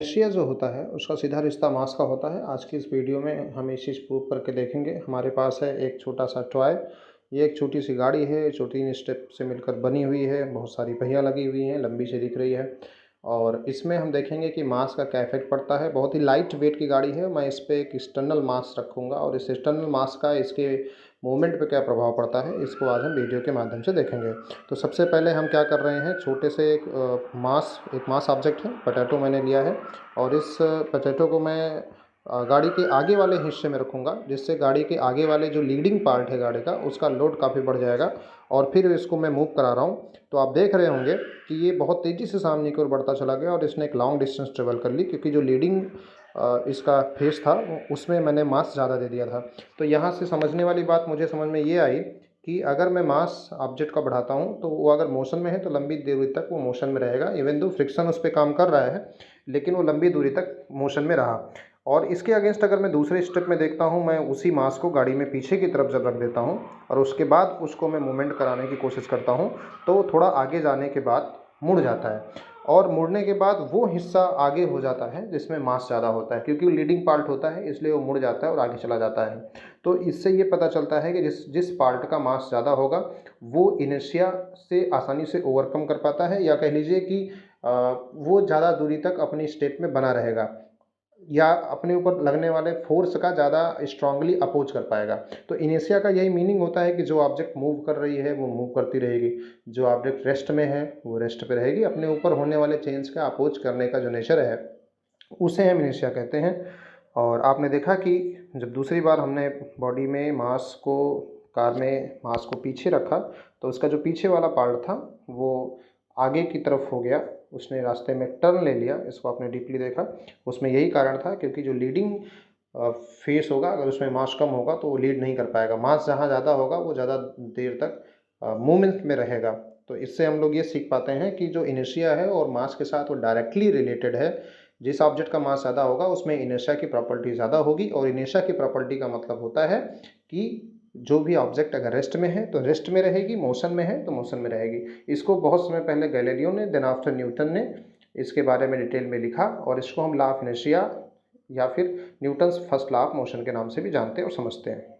Asia जो होता है उसका सीधा रिश्ता मास का होता है। आज की इस वीडियो में हम इस चीज़ प्रूव करके देखेंगे। हमारे पास है एक छोटा-सा टॉय। ये एक छोटी-सी गाड़ी है जो 3 स्टेप से मिलकर बनी हुई है। बहुत सारी पहिया लगी हुई हैं, लंबी सी दिख रही है और इसमें हम देखेंगे कि मास का क्या इफ़ेक्ट पड़ता है। बहुत ही लाइट वेट की गाड़ी है। मैं इस पे एक एक्सटर्नल मास रखूँगा और इस एक्सटर्नल मास का इसके मूवमेंट पे क्या प्रभाव पड़ता है, इसको आज हम वीडियो के माध्यम से देखेंगे। तो सबसे पहले हम क्या कर रहे हैं, छोटे से एक मास ऑब्जेक्ट है, पोटैटो मैंने लिया है और इस पोटैटो को मैं गाड़ी के आगे वाले हिस्से में रखूँगा, जिससे गाड़ी के आगे वाले जो लीडिंग पार्ट है गाड़ी का, उसका लोड काफ़ी बढ़ जाएगा और फिर इसको मैं मूव करा रहा हूँ। तो आप देख रहे होंगे कि ये बहुत तेज़ी से सामने की ओर बढ़ता चला गया और इसने एक लॉन्ग डिस्टेंस ट्रेवल कर ली, क्योंकि जो लीडिंग इसका फेस था उसमें मैंने मास ज़्यादा दे दिया था। तो यहाँ से समझने वाली बात मुझे समझ में ये आई कि अगर मैं मास ऑब्जेक्ट का बढ़ाता हूँ तो वो अगर मोशन में है तो लंबी दूरी तक वो मोशन में रहेगा। इवन दो फ्रिक्शन उस पे काम कर रहा है, लेकिन वो लंबी दूरी तक मोशन में रहा। और इसके अगेंस्ट अगर मैं दूसरे स्टेप में देखता हूँ, मैं उसी मास को गाड़ी में पीछे की तरफ जब रख देता हूँ और उसके बाद उसको मैं मूवमेंट कराने की कोशिश करता हूँ, तो थोड़ा आगे जाने के बाद मुड़ जाता है और मुड़ने के बाद वो हिस्सा आगे हो जाता है जिसमें मास ज़्यादा होता है, क्योंकि वो लीडिंग पार्ट होता है इसलिए वो मुड़ जाता है और आगे चला जाता है। तो इससे ये पता चलता है कि जिस जिस पार्ट का मास ज़्यादा होगा वो इनर्शिया से आसानी से ओवरकम कर पाता है, या कह लीजिए कि वो ज़्यादा दूरी तक अपनी स्टेप में बना रहेगा या अपने ऊपर लगने वाले फोर्स का ज़्यादा स्ट्रांगली अपोज कर पाएगा। तो इनर्शिया का यही मीनिंग होता है कि जो ऑब्जेक्ट मूव कर रही है वो मूव करती रहेगी, जो ऑब्जेक्ट रेस्ट में है वो रेस्ट पे रहेगी। अपने ऊपर होने वाले चेंज का अपोज करने का जो नेचर है उसे हम इनर्शिया कहते हैं। और आपने देखा कि जब दूसरी बार हमने बॉडी में मास को कार में मास को पीछे रखा, तो उसका जो पीछे वाला पार्ट था वो आगे की तरफ हो गया, उसने रास्ते में टर्न ले लिया। इसको आपने डीपली देखा, उसमें यही कारण था, क्योंकि जो लीडिंग फेस होगा अगर उसमें मास कम होगा तो वो लीड नहीं कर पाएगा। मास जहाँ ज़्यादा होगा वो ज़्यादा देर तक मूवमेंट में रहेगा। तो इससे हम लोग ये सीख पाते हैं कि जो इनर्शिया है और मास के साथ वो डायरेक्टली रिलेटेड है। जिस ऑब्जेक्ट का मास ज़्यादा होगा उसमें इनर्शिया की प्रॉपर्टी ज़्यादा होगी, और इनर्शिया की प्रॉपर्टी का मतलब होता है कि जो भी ऑब्जेक्ट अगर रेस्ट में है तो रेस्ट में रहेगी, मोशन में है तो मोशन में रहेगी। इसको बहुत समय पहले गैलीलियो ने, देन आफ्टर न्यूटन ने इसके बारे में डिटेल में लिखा और इसको हम लॉ ऑफ इनर्शिया या फिर Newton's first law of motion के नाम से भी जानते और समझते हैं।